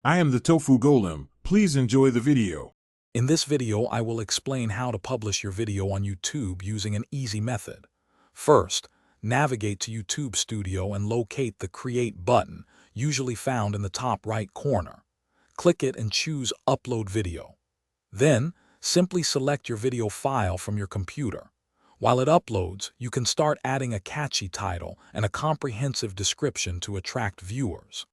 I am the Tofu Golem. Please enjoy the video. In this video, I will explain how to publish your video on YouTube using an easy method. First, navigate to YouTube Studio and locate the Create button, usually found in the top right corner. Click it and choose Upload Video. Then, simply select your video file from your computer. While it uploads, you can start adding a catchy title and a comprehensive description to attract viewers.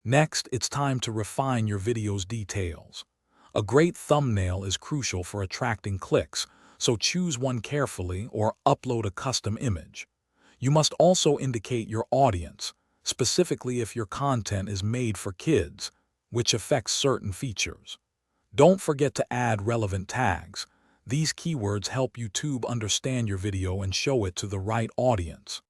Next, it's time to refine your video's details. A great thumbnail is crucial for attracting clicks, so choose one carefully or upload a custom image. You must also indicate your audience, specifically if your content is made for kids, which affects certain features. Don't forget to add relevant tags. These keywords help YouTube understand your video and show it to the right audience.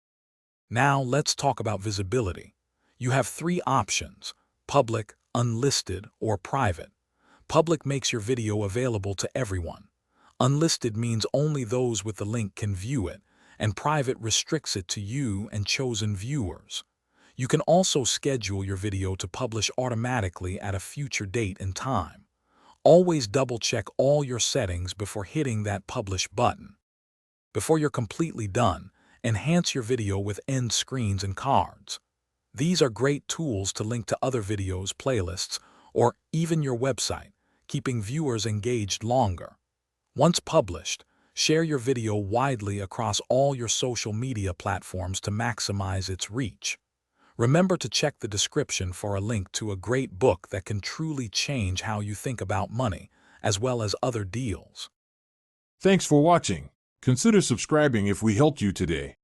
Now let's talk about visibility. You have three options: public, unlisted, or private. Public makes your video available to everyone. Unlisted means only those with the link can view it, and private restricts it to you and chosen viewers. You can also schedule your video to publish automatically at a future date and time. Always double-check all your settings before hitting that Publish button. Before you're completely done, enhance your video with end screens and cards. These are great tools to link to other videos, playlists, or even your website, keeping viewers engaged longer. Once published, share your video widely across all your social media platforms to maximize its reach. Remember to check the description for a link to a great book that can truly change how you think about money, as well as other deals. Thanks for watching. Consider subscribing if we helped you today.